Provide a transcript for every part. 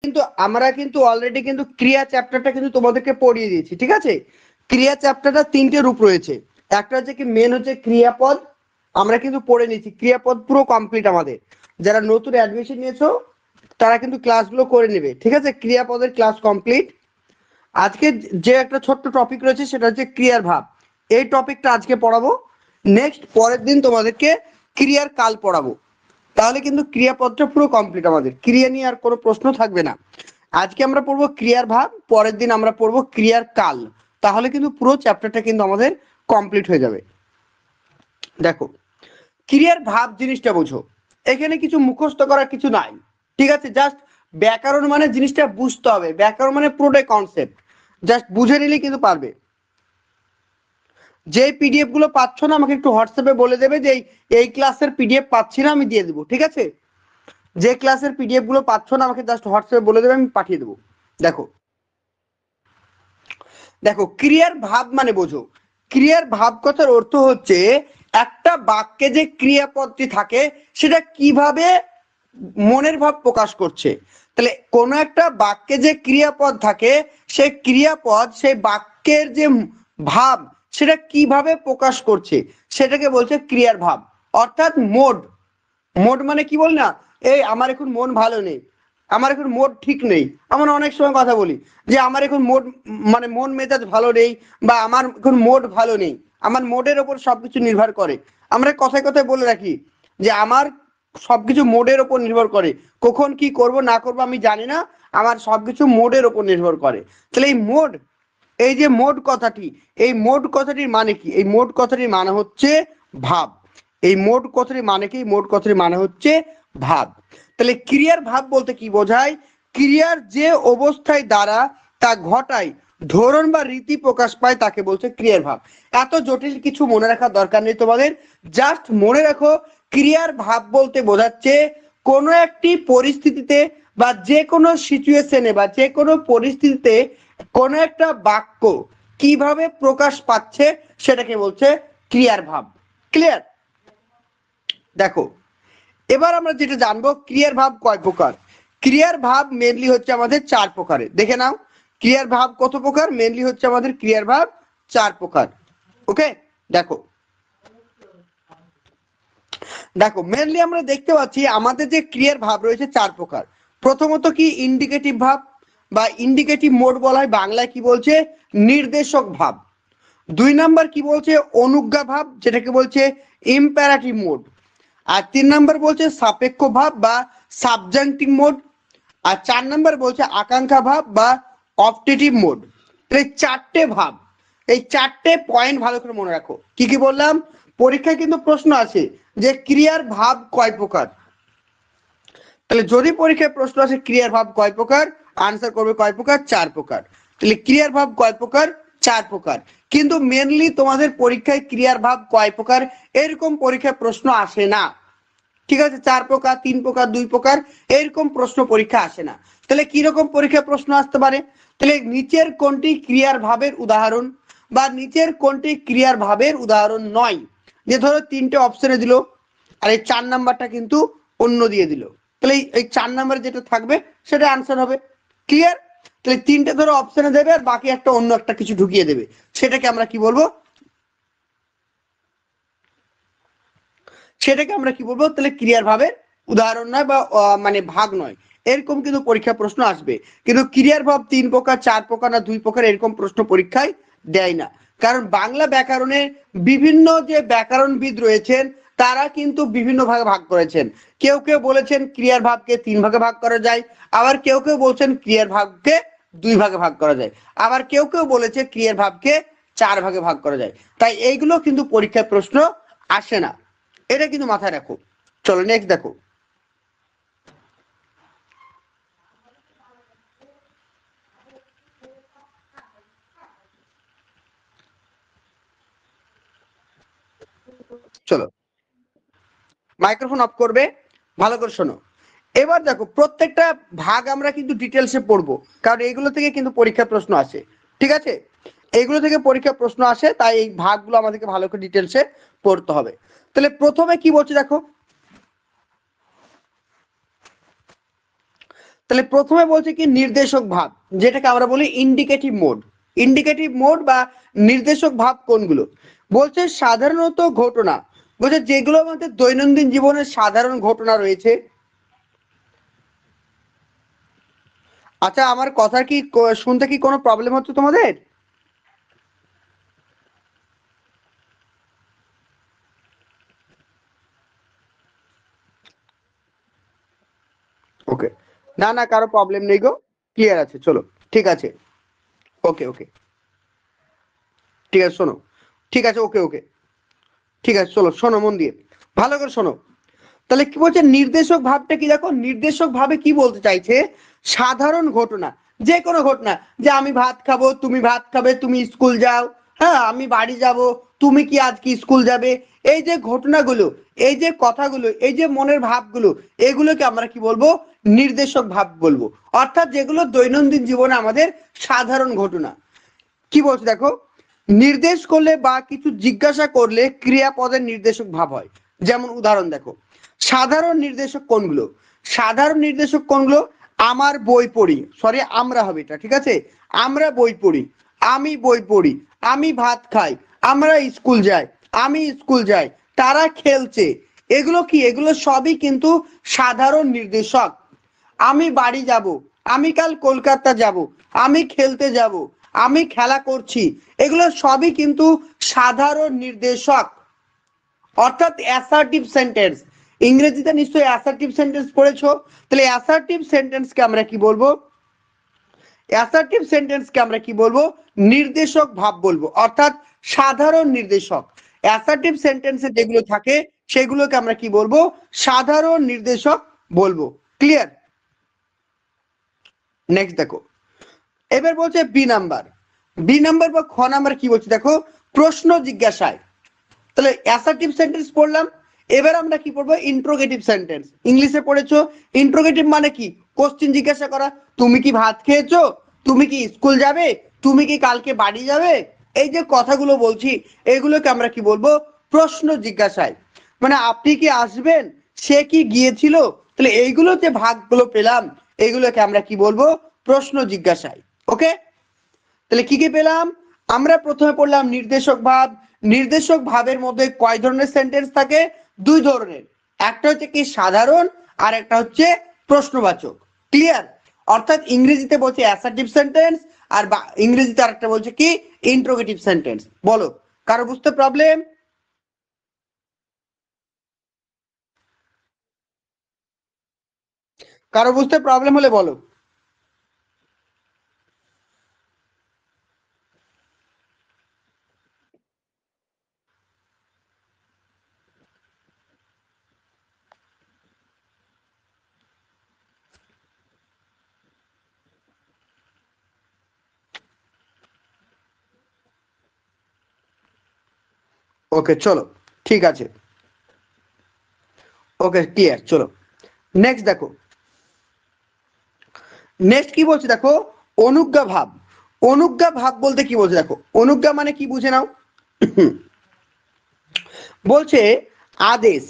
কিন্তু আমরা কিন্তু অলরেডি কিন্তু ক্রিয়া চ্যাপ্টারটা কিন্তু তোমাদেরকে পড়িয়ে দিয়েছি, ঠিক আছে। ক্রিয়া চ্যাপ্টারটা তিনটে রূপ রয়েছে, একটা হচ্ছে কি মেন হচ্ছে ক্রিয়াপদ, আমরা কিন্তু পড়ে নিয়েছি, ক্রিয়াপদ পুরো কমপ্লিট আমাদের। যারা নতুন অ্যাডমিশন নিয়েছো তারা কিন্তু ক্লাসগুলো করে নেবে, ঠিক আছে। ক্রিয়াপদের ক্লাস কমপ্লিট। আজকে যে একটা ছোট্ট টপিক রয়েছে সেটা হচ্ছে ক্রিয়ার ভাব, এই টপিকটা আজকে পড়াবো। নেক্সট পরের দিন তোমাদেরকে ক্রিয়ার কাল পড়াবো, তাহলে কিন্তু ক্রিয়াপদটা পুরো কমপ্লিট আমাদের, ক্রিয়া নিয়ে আর কোনো প্রশ্ন থাকবে না। আজকে আমরা পড়বো ক্রিয়ার ভাব, পরের দিন আমরা পড়বো ক্রিয়ার কাল, তাহলে কিন্তু পুরো চ্যাপ্টারটা কিন্তু আমাদের কমপ্লিট হয়ে যাবে। দেখো, ক্রিয়ার ভাব জিনিসটা বোঝো, এখানে কিছু মুখস্থ করার কিছু নাই, ঠিক আছে। জাস্ট ব্যাকরণ মানে জিনিসটা বুঝতে হবে, ব্যাকরণ মানে পুরোটাই কনসেপ্ট, জাস্ট বুঝে নিলে কিন্তু পারবে। যে পিডিএফ গুলো পাচ্ছ না আমাকে একটু হোয়াটসঅ্যাপে বলে দেবে যে এই ক্লাসের পিডিএফ পাচ্ছি না, আমি দিয়ে দেবো, ঠিক আছে। যে ক্লাসের পিডিএফ গুলো পাচ্ছ না আমাকে জাস্ট হোয়াটসঅ্যাপে বলে দেবে, আমি পাঠিয়ে দেবো। দেখো দেখো ক্রিয়ার ভাব মানে বোঝো, ক্রিয়ার ভাব কথার অর্থ হচ্ছে একটা বাক্যে যে ক্রিয়াপদটি থাকে সেটা কিভাবে মনের ভাব প্রকাশ করছে। তাহলে কোনো একটা বাক্যে যে ক্রিয়াপদ থাকে সেই ক্রিয়াপদ সেই বাক্যের যে ভাব সেটা কিভাবে প্রকাশ করছে সেটাকে বলছে ক্রিয়ার ভাব, অর্থাৎ মোড। মোড মানে কি বল না, এই আমার এখন মন ভালো নেই, আমার এখন মোড ঠিক নেই। আমরা অনেক সময় কথা বলি যে আমার এখন মোড মানে মন মেজাজ ভালো নেই, বা আমার এখন মোড ভালো নেই, আমার মোডের ওপর সবকিছু নির্ভর করে। আমরা কথায় কথায় বলে রাখি যে আমার সবকিছু মোডের ওপর নির্ভর করে, কখন কি করব না করব আমি জানি না, আমার সবকিছু মোডের ওপর নির্ভর করে। তাহলে এই মোড, এই যে মোড কথাটি, এই মোড কথাটির মানে কি, এই মোড কথাটির মানে হচ্ছে ভাব। এই মোড কথাটির মানে কি, মোড কথাটির মানে হচ্ছে ভাব। তাহলে ক্রিয়ার ভাব বলতে কি বোঝায়, ক্রিয়ার যে অবস্থায় দ্বারা তা ঘটায় ধরন বা রীতি প্রকাশ পায় তাকে বলছে ক্রিয়ার ভাব। এত জটিল কিছু মনে রাখার দরকার নেই তোমাদের, জাস্ট মনে রাখো ক্রিয়ার ভাব বলতে বোঝাচ্ছে কোনো একটি পরিস্থিতিতে বা যে কোনো সিচুয়েশনে বা যে কোনো পরিস্থিতিতে কোনো একটা বাক্য কিভাবে প্রকাশ পাচ্ছে সেটাকে বলছে ক্রিয়ার ভাব। ক্লিয়ার? দেখো এবার আমরা যেটা জানবো ক্রিয়ার ভাব কয় প্রকার। ক্রিয়ার ভাব মেনলি হচ্ছে আমাদের চার প্রকারের, দেখে নাও ক্রিয়ার ভাব কত প্রকার, মেনলি হচ্ছে আমাদের ক্রিয়ার ভাব চার প্রকার। ওকে, দেখো দেখো মেনলি আমরা দেখতে পাচ্ছি আমাদের যে ক্রিয়ার ভাব রয়েছে চার প্রকার। প্রথমত কি ইন্ডিকেটিভ ভাব বা ইন্ডিকেটিভ মোড বলা হয়, বাংলায় কি বলছে নির্দেশক ভাব। দুই নাম্বার কি বলছে অনুজ্ঞা ভাব, যেটাকে বলছে ইম্পারেটিভ মোড। আর তিন নাম্বার বলছে সাপেক্ষ ভাব বা সাবজাংটিভ মোড। আর চার নাম্বার বলছে আকাঙ্ক্ষা ভাব বা অপটেটিভ মোড। এই চারটে ভাব, এই চারটে পয়েন্ট ভালো করে মনে রাখো। কি কি বললাম, পরীক্ষায় কিন্তু প্রশ্ন আছে যে ক্রিয়ার ভাব কয় প্রকার। তাহলে যদি পরীক্ষায় প্রশ্ন আসে ক্রিয়ার ভাব কয় প্রকার, আনসার করবে কয় প্রকার, চার প্রকার। তাহলে ক্রিয়ার ভাব কয় প্রকার, চার প্রকার। কিন্তু মেনলি তোমাদের পরীক্ষায় ক্রিয়ার ভাব কয় প্রকার এরকম পরীক্ষায় প্রশ্ন আসে না, ঠিক আছে। চার প্রকার, তিন প্রকার, দুই প্রকার এরকম প্রশ্ন পরীক্ষা আসে না। তাহলে কিরকম পরীক্ষা প্রশ্ন আসতে পারে, তাহলে নিচের কোনটি ক্রিয়ার ভাবের উদাহরণ বা নিচের কোনটি ক্রিয়ার ভাবের উদাহরণ নয়। যে ধরো তিনটে অপশনে দিল আর এই চার নাম্বারটা কিন্তু অন্য দিয়ে দিল, তাহলে এই চার নাম্বারে যেটা থাকবে সেটা আনসার হবে। ক্লিয়ার? তাহলে তিনটে ধরো অপশনে দেবে আর বাকি একটা অন্য একটা কিছু ঢুকিয়ে দেবে, সেটাকে আমরা কি বলবো, সেটাকে আমরা কি বলবো, তাহলে ক্রিয়ার ভাবের উদাহরণ নয় বা মানে ভাগ নয়। এরকম কিন্তু পরীক্ষা প্রশ্ন আসবে, কিন্তু ক্রিয়ার ভাব তিন প্রকার, চার প্রকার না দুই প্রকার এরকম প্রশ্ন পরীক্ষায় দেয় না। কারণ বাংলা ব্যাকরণে বিভিন্ন যে ব্যাকরণবিদ রয়েছেন তারা কিন্তু বিভিন্ন ভাগে ভাগ করেছেন। কেউ কেউ বলেছেন ক্রিয়ার ভাবকে তিন ভাগে ভাগ করা যায়, আবার কেউ কেউ বলছেন ক্রিয়ার ভাবকে দুই ভাগে ভাগ করা যায়, আবার কেউ কেউ বলেছে ক্রিয়ার ভাবকে চার ভাগে ভাগ করা যায়। তাই এইগুলো কিন্তু পরীক্ষায় প্রশ্ন আসে না, এটা কিন্তু মাথায় রাখো। চলো নেক্সট দেখো, চলো মাইক্রোফোন অফ করবে, ভালো করে শোনো। এবার দেখো প্রত্যেকটা ভাগ আমরা কিন্তু ডিটেলসে পড়বো, কারণ এইগুলো থেকে কিন্তু পরীক্ষার প্রশ্ন আসে, ঠিক আছে। এইগুলো থেকে পরীক্ষার প্রশ্ন আসে, তাই এই ভাগগুলো আমাদেরকে ভালো করে ডিটেলসে পড়তে হবে। তাহলে প্রথমে কি বলছে দেখো, তাহলে প্রথমে বলছে কি নির্দেশক ভাব, যেটাকে আমরা বলি ইন্ডিকেটিভ মোড। ইন্ডিকেটিভ মোড বা নির্দেশক ভাব কোনগুলো? বলছে সাধারণত ঘটনা, বলছে যেগুলো আমাদের দৈনন্দিন জীবনের সাধারণ ঘটনা রয়েছে। আচ্ছা, আমার কথা কি শুনতে কি কোনো প্রবলেম হচ্ছে তোমাদের? ওকে, না না, কারো প্রবলেম নেই গো, ক্লিয়ার আছে, চলো ঠিক আছে। ওকে ওকে, ঠিক আছে শোনো, ঠিক আছে, ওকে ওকে, ঠিক আছে, চলো শোনো মন দিয়ে, ভালো করে শোনো। তাহলে কি বলছে নির্দেশক ভাবটা কি? দেখো নির্দেশক ভাবে কি বলতে চাইছে, সাধারণ ঘটনা, যে কোনো ঘটনা, যে আমি ভাত খাবো, তুমি ভাত খাবে, তুমি স্কুল যাও, হ্যাঁ আমি বাড়ি যাব, তুমি কি আজকে স্কুল যাবে, এই যে ঘটনাগুলো, এই যে কথাগুলো, এই যে মনের ভাবগুলো, এগুলোকে আমরা কি বলবো? নির্দেশক ভাব বলবো। অর্থাৎ যেগুলো দৈনন্দিন জীবনে আমাদের সাধারণ ঘটনা। কি বলছে দেখো, নির্দেশ করলে বা কিছু জিজ্ঞাসা করলে ক্রিয়াপদের নির্দেশক ভাব হয়। যেমন উদাহরণ দেখো, সাধারণ নির্দেশক কোনগুলো? সাধারণ নির্দেশক কোনগুলো? আমার বই পড়ি, সরি আমরা হবে এটা, ঠিক আছে, আমরা বই পড়ি, আমি বই পড়ি, আমি ভাত খাই, আমরা স্কুল যাই, আমি স্কুল যাই, তারা খেলছে। এগুলো কি? এগুলো সবই কিন্তু সাধারণ নির্দেশক। আমি বাড়ি যাব, আমি কাল কলকাতা যাব, আমি খেলতে যাব, আমি খেলা করছি, এগুলো সবই কিন্তু সাধারণ নির্দেশক। অর্থাৎ অ্যাসার্টিভ সেন্টেন্স, ইংরেজিতে নিশ্চয়ই অ্যাসার্টিভ সেন্টেন্স পড়েছো। তাহলে অ্যাসার্টিভ সেন্টেন্সকে আমরা কি বলবো? অ্যাসার্টিভ সেন্টেন্সকে আমরা কি বলবো? নির্দেশক ভাব বলবো, অর্থাৎ সাধারণ নির্দেশক। অ্যাসার্টিভ সেন্টেন্সে যেগুলো থাকে সেগুলোকে আমরা কি বলবো? সাধারণ নির্দেশক বলবো। ক্লিয়ার? নেক্সট দেখো, এবার বলছে বি নাম্বার। বি নাম্বার বা খ নাম্বার কি বলছে দেখো, প্রশ্ন জিজ্ঞাসায়। তাহলে অ্যাসার্টিভ সেন্টেন্স পড়লাম, এবার আমরা কি পড়বো? Interrogative sentence. ইংলিশে পড়েছো, ইন্ট্রোগেটিভ মানে কি? কোশ্চেন জিজ্ঞাসা করা, তুমি কি ভাত খেয়েছো, তুমি কি স্কুল যাবে, তুমি কি কালকে বাড়ি যাবে, এই যে কথাগুলো বলছি এগুলোকে আমরা কি বলবো? প্রশ্ন জিজ্ঞাসায়। মানে আপনি কি আসবেন, সে কি গিয়েছিল, তাহলে এইগুলো যে ভাগগুলো পেলাম এগুলোকে আমরা কি বলবো? প্রশ্ন জিজ্ঞাসায়। ওকে, তাহলে কি কি পেলাম? আমরা প্রথমে পড়লাম নির্দেশক ভাব। নির্দেশক ভাবের মধ্যে কয় ধরনের সেন্টেন্স থাকে? দুই ধরনের, একটা হচ্ছে কি সাধারণ, আর একটা হচ্ছে প্রশ্নবাচক। ক্লিয়ার? অর্থাৎ ইংরেজিতে বলছে অ্যাসার্টিভ সেন্টেন্স, আর ইংরেজিতে আরেকটা বলছে কি ইন্ট্রোগেটিভ সেন্টেন্স। বলো, কারো বুঝতে প্রবলেম? কারো বুঝতে প্রবলেম হলে বলো। ওকে চলো, ঠিক আছে, ওকে ক্লিয়ার, চলো নেক্সট দেখো। নেক্সট কি বলছে দেখো, অনুজ্ঞা ভাব। অনুজ্ঞা ভাব বলতে কি বলছে দেখো, অনুজ্ঞা মানে কি বুঝে নাও। বলছে আদেশ,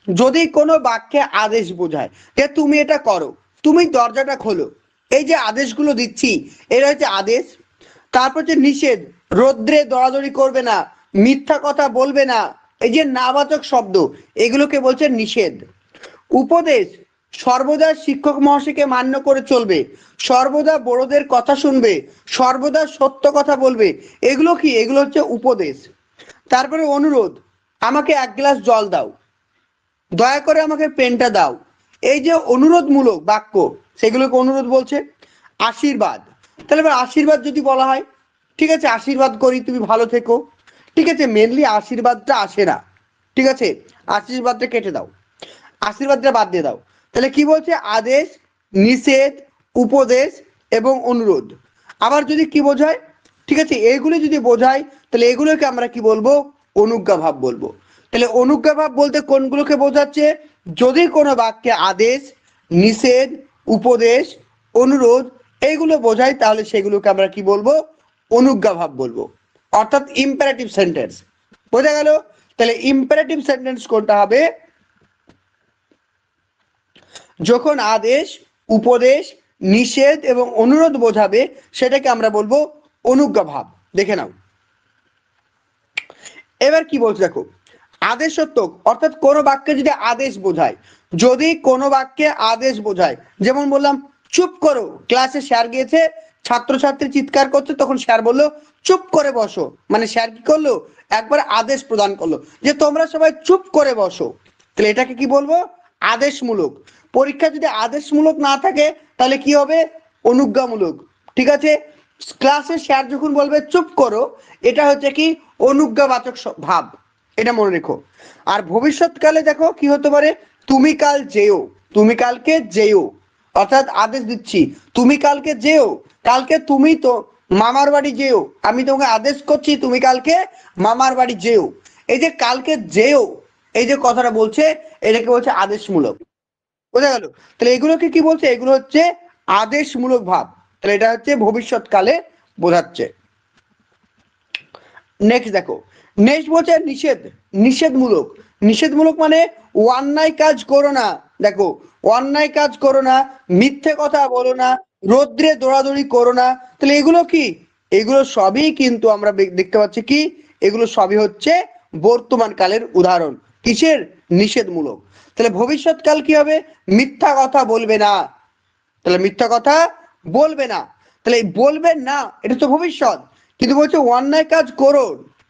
যদি কোনো বাক্যে আদেশ বোঝায় যে তুমি এটা করো, তুমি দরজাটা খোলো, এই যে আদেশগুলো দিচ্ছি এটা হচ্ছে আদেশ। তারপর হচ্ছে নিষেধ, রোদ্রে দৌড়াদৌড়ি করবে না, মিথ্যা কথা বলবে না, এই যে নাবাচক শব্দ, এগুলোকে বলছে নিষেধ। উপদেশ, সর্বদা শিক্ষক মহাশয়কে মান্য করে চলবে, সর্বদা বড়দের কথা শুনবে, সর্বদা সত্য কথা বলবে, এগুলো কি? এগুলো হচ্ছে উপদেশ। তারপরে অনুরোধ, আমাকে এক গ্লাস জল দাও, দয়া করে আমাকে পেনটা দাও, এই যে অনুরোধমূলক বাক্য সেগুলোকে অনুরোধ বলছে। আশীর্বাদ, তাহলে এবার আশীর্বাদ যদি বলা হয়, ঠিক আছে আশীর্বাদ করি তুমি ভালো থেকো, ঠিক আছে, মেনলি আশীর্বাদটা আসে না, ঠিক আছে, আশীর্বাদটা কেটে দাও, আশীর্বাদটা বাদ দিয়ে দাও। তাহলে কি বলছে? আদেশ, নিষেধ, উপদেশ এবং অনুরোধ। আবার যদি কি বোঝায়, ঠিক আছে, এগুলো যদি বোঝায় তাহলে এগুলোকে আমরা কি বলবো? অনুজ্ঞা ভাব বলবো। তাহলে অনুজ্ঞা ভাব বলতে কোনগুলোকে বোঝাচ্ছে? যদি কোনো বাক্যে আদেশ, নিষেধ, উপদেশ, অনুরোধ এইগুলো বোঝায় তাহলে সেগুলোকে আমরা কি বলবো? অনুজ্ঞা ভাব বলবো, অর্থাৎ ইম্পারেটিভ সেন্টেন্স। বোঝা গেল? তাহলে ইম্পারেটিভ সেন্টেন্স কোনটা হবে? যখন আদেশ, উপদেশ, নিষেধ এবং অনুরোধ বোঝাবে সেটাকে আমরা বলবো অনুজ্ঞা ভাব। দেখে নাও এবার কি বলছে দেখো, আদেশোক্ত অর্থাৎ কোন বাক্যে যদি আদেশ বোঝায়, যদি কোনো বাক্যে আদেশ বোঝায়, যেমন বললাম চুপ করো, ক্লাসে স্যার গিয়েছে, ছাত্রছাত্রী চিৎকার করছে, তখন স্যার বললো চুপ করে বসো, মানে স্যার কি করলো, একবার আদেশ প্রদান করলো যে তোমরা সবাই চুপ করে বসো। তাহলে এটাকে কি বলবো, আদেশমূলক। পরীক্ষা যদি আদেশমূলক না থাকে তাহলে কি হবে, অনুজ্ঞামূলক। ঠিক আছে, ক্লাসে স্যার যখন বলবে চুপ করো, এটা হচ্ছে কি অনুজ্ঞাবাচক ভাব, এটা মনে রেখো। আর ভবিষ্যৎকালে দেখো কি হতে পারে, তুমি কাল যেও, তুমি কালকে যেও, অর্থাৎ আদেশ দিচ্ছি তুমি কালকে যেও, কালকে তুমি তো মামার বাড়ি যেও, আমি তোমাকে আদেশ করছি তুমি কালকে মামার বাড়ি যেও। এই যে কালকে যেও, এই যে কথাটা বলছে, এটাকে বলছে আদেশমূলক। বোঝা গেল? তাহলে এগুলোকে কি বলছে, এগুলো হচ্ছে আদেশমূলক ভাব। তাহলে এটা হচ্ছে ভবিষ্যৎকালে বোঝাচ্ছে। নেক্সট দেখো, নেক্সট বলছে নিষেধ, নিষেধমূলক। নিষেধমূলক মানে অন্যায় কাজ করো না, দেখো অন্যায় কাজ করো না, মিথ্যে কথা বলো না, রৌদ্রে দৌড়াদৌড়ি করো না। তাহলে এগুলো কি, এগুলো সবই কিন্তু আমরা দেখতে পাচ্ছি কি, এগুলো সবই হচ্ছে বর্তমান কালের উদাহরণ। কিসের, নিষেধমূলক। তাহলে ভবিষ্যৎকাল কি হবে, মিথ্যা কথা বলবে না, তাহলে মিথ্যা কথা বলবে না। তাহলে বলবে না এটা তো ভবিষ্যৎ, কিন্তু বলছে অন্যায় কাজ করো,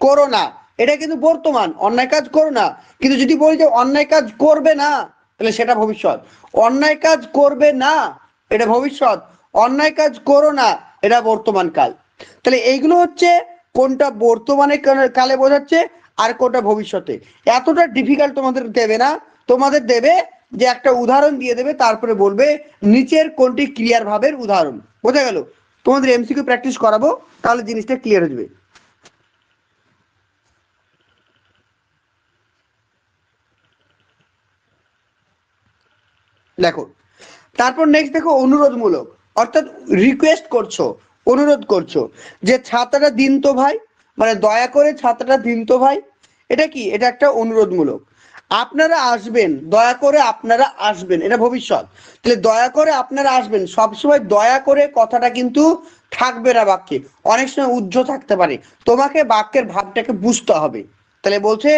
করো না, এটা কিন্তু বর্তমান, অন্যায় কাজ করো না। কিন্তু যদি বলি যে অন্যায় কাজ করবে না, তাহলে সেটা ভবিষ্যৎ। অন্যায় কাজ করবে না এটা ভবিষ্যৎ, অন্যায় কাজ করো না এটা বর্তমান কাল। তাহলে এইগুলো হচ্ছে কোনটা বর্তমানে কালে বোঝাচ্ছে আর কোনটা ভবিষ্যতে। এতটা ডিফিকাল্ট তোমাদের দেবে না, তোমাদের দেবে যে একটা উদাহরণ দিয়ে দেবে, তারপরে বলবে নিচের কোনটি ক্রিয়ার ভাবের উদাহরণ। বোঝা গেল? তোমাদের এমসিকিউ প্র্যাকটিস করাবো, তাহলে জিনিসটা ক্লিয়ার হয়ে যাবে। দেখো তারপর নেক্সট দেখো অনুরোধমূলক, অর্থাৎ রিকোয়েস্ট করছো, অনুরোধ করছো যে ছাতাটা দিন তো ভাই, মানে দয়া করে ছাতাটা দিন তো ভাই। এটা কি, এটা একটা অনুরোধমূলক। আপনারা আসবেন, দয়া করে আপনারা আসবেন, এটা ভবিষ্যৎ। তাহলে দয়া করে আপনারা আসবেন, সবসময় দয়া করে কথাটা কিন্তু থাকবে না বাক্যে, অনেক সময় উজ্জ্ব থাকতে পারে, তোমাকে বাক্যের ভাবটাকে বুঝতে হবে। তাহলে বলছে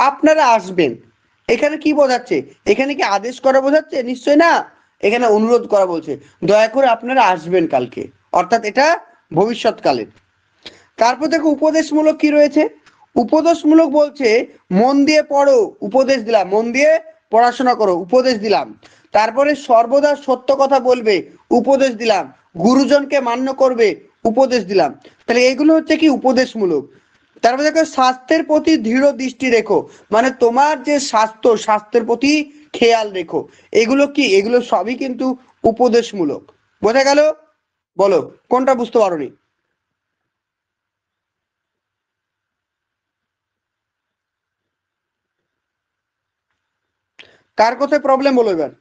আপনারা আসবেন, এখানে কি বোঝাচ্ছে, এখানে কি আদেশ করা বোঝাচ্ছে, নিশ্চয় না, এখানে অনুরোধ করা বলছে, দয়া করে আপনারা আসবেন কালকে, অর্থাৎ এটা ভবিষ্যৎকালের। তারপর দেখো উপদেশমূলক কি রয়েছে, উপদেশমূলক বলছে মন দিয়ে পড়ো, উপদেশ দিলাম, মন দিয়ে পড়াশোনা করো, উপদেশ দিলাম। তারপরে সর্বদা সত্য কথা বলবে, উপদেশ দিলাম। গুরুজনকে মান্য করবে, উপদেশ দিলাম। তাহলে এগুলো হচ্ছে কি উপদেশমূলক। তারপরে দেখো স্বাস্থ্যের প্রতি দৃঢ় দৃষ্টি রেখো, মানে তোমার যে স্বাস্থ্য, স্বাস্থ্যের প্রতি খেয়াল রেখো। এগুলো কি, এগুলো সবই কিন্তু উপদেশমূলক। বোঝা গেল? বলো কোনটা বুঝতে পারোনি। কার কোথায় প্রবলেম বলো এবার।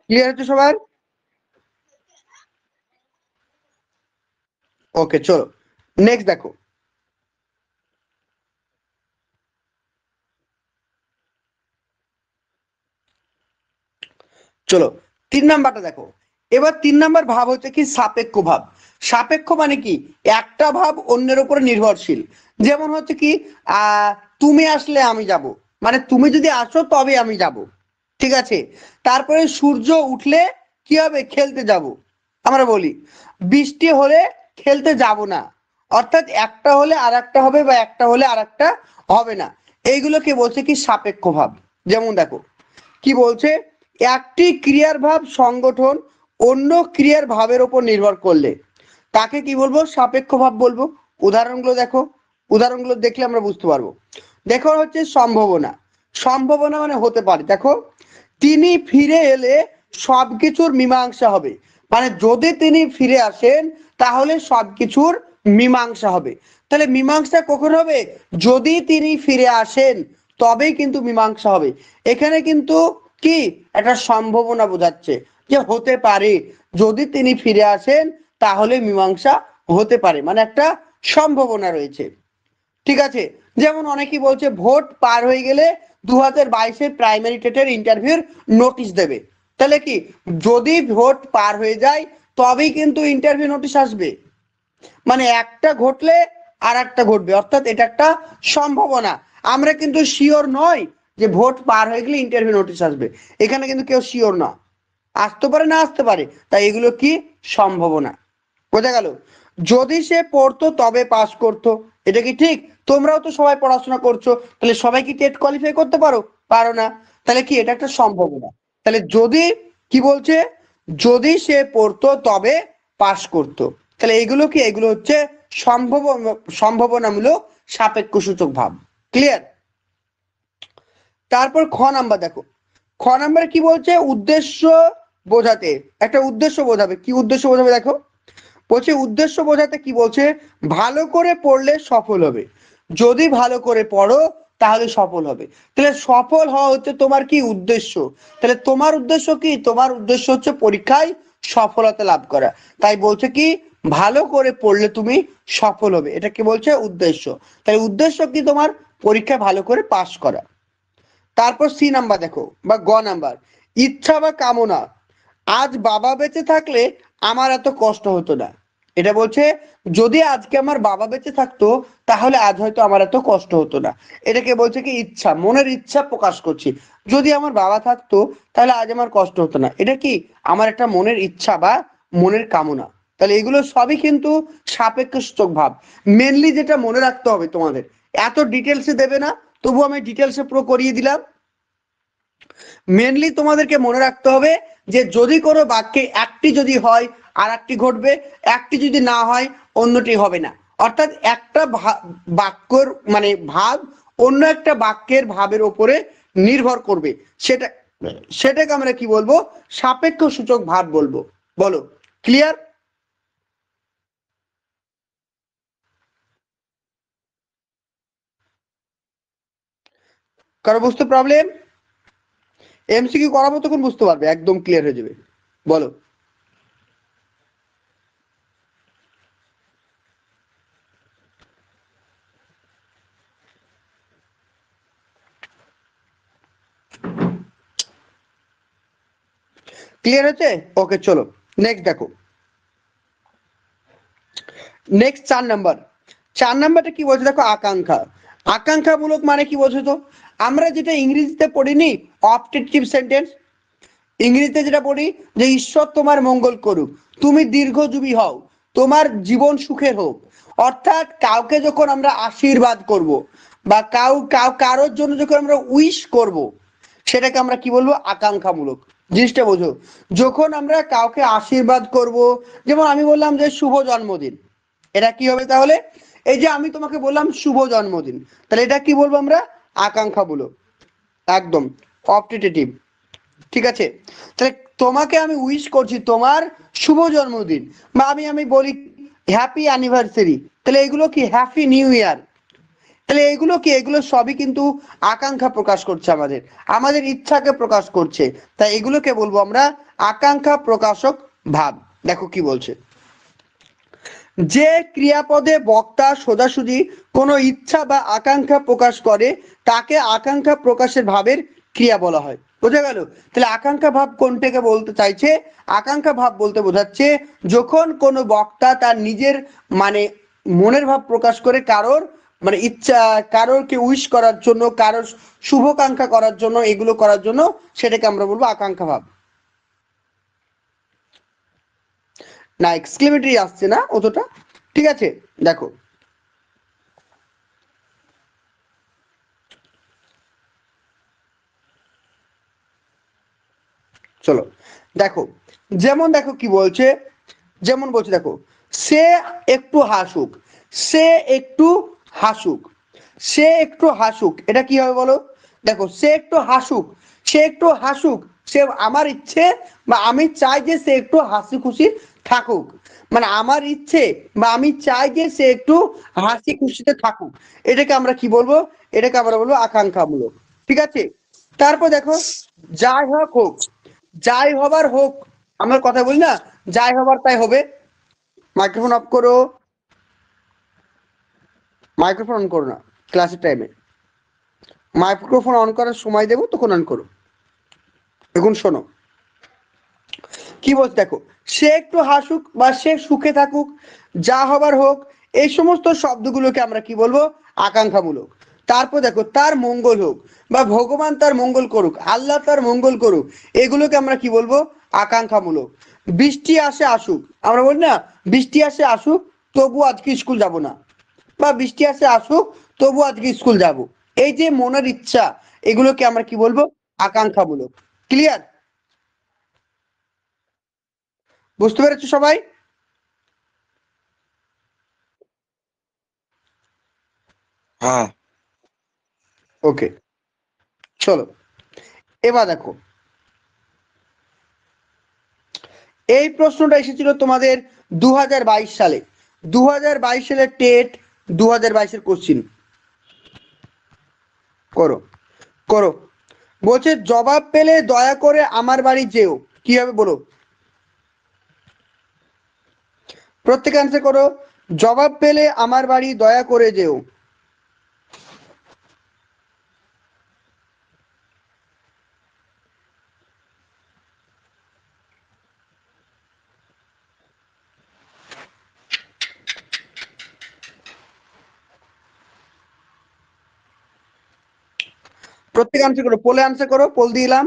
ক্লিয়ার হচ্ছে সবার? ওকে চলো নেক্সট দেখো, চলো 3 নাম্বারটা দেখো। এবার 3 নাম্বার ভাব হচ্ছে কি সাপেক্ষ ভাব। সাপেক্ষ মানে কি, একটা ভাব অন্যের উপরে নির্ভরশীল। যেমন হচ্ছে কি, তুমি আসলে আমি যাব, মানে তুমি যদি আসো তবে আমি যাব। ঠিক আছে, তারপরে সূর্য উঠলে কি হবে, খেলতে যাব। আমরা বলি বৃষ্টি হলে খেলতে যাব না, অর্থাৎ একটা হলে আর একটা হবে বা একটা হলে আর একটা হবে না। এইগুলোকে বলছে কি সাপেক্ষ ভাব। যেমন দেখো কি বলছে, একটি ক্রিয়ার ভাব সংগঠন অন্য ক্রিয়ার ভাবের উপর নির্ভর করলে তাকে কি বলবো, সাপেক্ষ ভাব বলবো। উদাহরণগুলো দেখো, উদাহরণগুলো দেখলে আমরা বুঝতে পারবো। দেখো হচ্ছে সম্ভাবনা, সম্ভাবনা মানে হতে পারে। দেখো তিনি ফিরে এলে সবকিছুর মীমাংসা হবে, মানে যদি তিনি ফিরে আসেন তাহলে সবকিছুর মীমাংসা হবে। তাহলে মীমাংসা কখন হবে, যদি তিনি ফিরে আসেন তবেই কিন্তু মীমাংসা হবে। এখানে কিন্তু কি একটা সম্ভাবনা বোঝাচ্ছে যে হতে পারে, যদি তিনি ফিরে আসেন তাহলে মীমাংসা হতে পারে, মানে একটা সম্ভাবনা রয়েছে। ঠিক আছে, যেমন অনেকেই বলছে ভোট পার হয়ে গেলে 2022-এর প্রাইমারি টেটের ইন্টারভিউর নোটিশ দেবে। তাহলে কি, যদি ভোট পার হয়ে যায় তবেই কিন্তু ইন্টারভিউ নোটিশ আসবে, মানে একটা ঘটলে আর একটা ঘটবে, অর্থাৎ এটা একটা সম্ভাবনা। আমরা কিন্তু শিওর নয় যে ভোট পার হয়ে গেলে ইন্টারভিউ নোটিশ আসবে, এখানে কিন্তু কেউ শিওর না, আসতে পারে না আসতে পারে, তাই এগুলো কি সম্ভাবনা। বোঝা গেল? যদি সে পড়তো তবে পাস করতো, এটা কি ঠিক? তোমরাও তো সবাই পড়াশোনা করছো, তাহলে সবাই কি টেট কোয়ালিফাই করতে পারো? পারো না, তাহলে কি এটা একটা সম্ভাবনা। তাহলে যদি, কি বলছে, যদি সে পড়তো তবে পাস করতো, তাহলে এগুলো কি, এগুলো হচ্ছে সম্ভাবনামূলক সাপেক্ষ সূচক ভাব। ক্লিয়ার? তারপর খ নাম্বার দেখো, খ নাম্বারে কি বলছে, উদ্দেশ্য বোঝাতে, একটা উদ্দেশ্য বোঝাবে, কি উদ্দেশ্য বোঝাবে দেখো, বলছে উদ্দেশ্য বোঝাতে কি বলছে, ভালো করে পড়লে সফল হবে, যদি ভালো করে পড়ো তাহলে সফল হবে। তাহলে সফল হওয়া হচ্ছে তোমার কি উদ্দেশ্য, তাহলে তোমার উদ্দেশ্য কি, তোমার উদ্দেশ্য হচ্ছে পরীক্ষায় সফলতা লাভ করা, তাই বলছে কি ভালো করে পড়লে তুমি সফল হবে, এটা কি বলছে উদ্দেশ্য। তাই উদ্দেশ্য কি তোমার, পরীক্ষায় ভালো করে পাস করা। তারপর সি নাম্বার দেখো বা গ নাম্বার, ইচ্ছা বা কামনা, আজ বাবা বেঁচে থাকলে আমার এত কষ্ট হতো না। এটা বলছে যদি আজকে আমার বাবা বেঁচে থাকতো তাহলে আজ হয়তো আমার এত কষ্ট হতো না। এটাকে বলছে কি ইচ্ছা, মনের ইচ্ছা প্রকাশ করছি, যদি আমার বাবা থাকতো তাহলে আজ আমার কষ্ট হতো না, এটা কি আমার একটা মনের ইচ্ছা বা মনের কামনা। তাহলে এগুলো সবই কিন্তু সাপেক্ষ সূচক ভাব। মেনলি যেটা মনে রাখতে হবে তোমাদের, এত ডিটেলসে দেবে না, তবু আমি ডিটেলসে পুরো করিয়ে দিলাম। মেনলি তোমাদেরকে মনে রাখতে হবে যে যদি কোনো বাক্যে একটি যদি হয় আর একটি ঘটবে, একটি যদি না হয় অন্যটি হবে না, অর্থাৎ একটা বাক্যর মানে ভাব অন্য একটা বাক্যের ভাবের উপরে নির্ভর করবে, সেটা সেটাকে আমরা কি বলবো, সাপেক্ষ সূচক ভাব বলবো। বলো, ক্লিয়ার? কারো বুঝতে প্রবলেম? এমসিকিউ করাবো তখন বুঝতে পারবে, একদম ক্লিয়ার হয়ে যাবে। বলো। ক্লিয়ার হচ্ছে? ওকে চলো নেক্সট দেখো, নেক্সট 4 নাম্বার, 4 নাম্বারটা কি বলছে দেখো, আকাঙ্ক্ষা। আকাঙ্ক্ষামূলক মানে কি বলছো তো, আমরা যেটা ইংরেজিতে পড়িনি অবজেক্টিভ সেন্টেন্স, ইংরেজিতে যেটা পড়ি যে ঈশ্বর তোমার মঙ্গল করুক, তুমি দীর্ঘজীবী হও, তোমার জীবন সুখের হোক, অর্থাৎ কাউকে যখন আমরা আশীর্বাদ করব বা কারোর জন্য যখন আমরা উইশ করব, সেটাকে আমরা কি বলবো, আকাঙ্ক্ষামূলক। জিনিসটা বোঝো, যখন আমরা কাউকে আশীর্বাদ করব, যেমন আমি বললাম যে শুভ জন্মদিন, এটা কি হবে তাহলে, এই যে আমি তোমাকে বললাম শুভ জন্মদিন, তাহলে এটা কি বলবো আমরা, আকাঙ্ক্ষামূলক, একদম অপটেটিভ। ঠিক আছে? তাহলে তোমাকে আমি উইশ করছি তোমার শুভ জন্মদিন, বা আমি বলি হ্যাপি অ্যানিভার্সারি, তাহলে এগুলো কি হ্যাপি নিউ ইয়ার, তাহলে এগুলো কি, এগুলো সবই কিন্তু আকাঙ্ক্ষা প্রকাশ করছে, আমাদের আমাদের ইচ্ছাকে প্রকাশ করছে, তাই এগুলোকে বলবো আমরা আকাঙ্ক্ষা প্রকাশক ভাব। দেখো কি বলছে, যে ক্রিয়াপদে বক্তা সোজাসুজি কোনো ইচ্ছা বা আকাঙ্ক্ষা প্রকাশ করে তাকে আকাঙ্ক্ষা প্রকাশের ভাবের ক্রিয়া বলা হয়। বোঝা গেল? তাহলে আকাঙ্ক্ষা ভাব কোনটাকে বলতে চাইছে, আকাঙ্ক্ষা ভাব বলতে বোঝাচ্ছে যখন কোনো বক্তা তার নিজের মানে মনের ভাব প্রকাশ করে কারোর মানে ইচ্ছা, কারোরকে উইশ করার জন্য, কারোর শুভকাঙ্ক্ষা করার জন্য, এগুলো করার জন্য, সেটাকে আমরা বলবো আকাঙ্ক্ষা ভাব। না এক্সক্লেমেটরি আসছে না অতটা, ঠিক আছে? দেখো, চলো দেখো, যেমন দেখো কি বলছে, যেমন বলছে দেখো, সে একটু হাসুক, সে একটু হাসুক, সে একটু হাসুক, এটা কি হবে বলো? দেখো সে একটু হাসুক, সে একটু হাসুক, সে আমার ইচ্ছে বা আমি চাই যে সে একটু হাসি খুশি থাকুক, মানে আমার ইচ্ছে বা আমি চাই যে সে একটু হাসি খুশিতে থাকুক, এটাকে আমরা কি বলবো, এটাকে আমরা বলবো আকাঙ্ক্ষামূলক। ঠিক আছে? তারপর দেখো, যাই হোক হোক, যাই হবার হোক, আমার কথা বলি না, যাই হবার তাই হবে। মাইক্রোফোন অফ করো, মাইক্রোফোন অন করো না। ক্লাসের টাইমে মাইক্রোফোন অন করার সময় দেবো, তখন অন করো। এখন শোনো কি বলছে দেখো, সে একটু হাসুক বা সে সুখে থাকুক, যা হবার হোক, এই সমস্ত শব্দগুলোকে আমরা কি বলবো? আকাঙ্ক্ষামূলক। তারপর দেখো, তার মঙ্গল হোক বা ভগবান তার মঙ্গল করুক, আল্লাহ তার মঙ্গল করুক, এগুলোকে আমরা কি বলবো? আকাঙ্ক্ষামূলক। বৃষ্টি আসে আসুক, আমরা বলি না বৃষ্টি আসে আসুক তবু আজকে স্কুল যাব না, বা বৃষ্টি আসে আসুক তবু আজকে স্কুল যাব, এই যে মনের ইচ্ছা, এগুলোকে আমরা কি বলবো? আকাঙ্ক্ষামূলক। ক্লিয়ার? বুঝতে পেরেছো সবাই? হ্যাঁ। ওকে, চলো এবার দেখো, এই প্রশ্নটা এসেছিল তোমাদের 2022 সালে। 2022 সালের টেট, 2022-এর কোশ্চিন। করো করো। বলছে জবাব পেলে দয়া করে আমার বাড়ি যেও, কি হবে বলো? প্রত্যেকে আনসার করো। জবাব পেলে আমার বাড়ি দয়া করে যেও। প্রত্যেকে আনসার করো, পোলে আনসার করো, পোল দিলাম।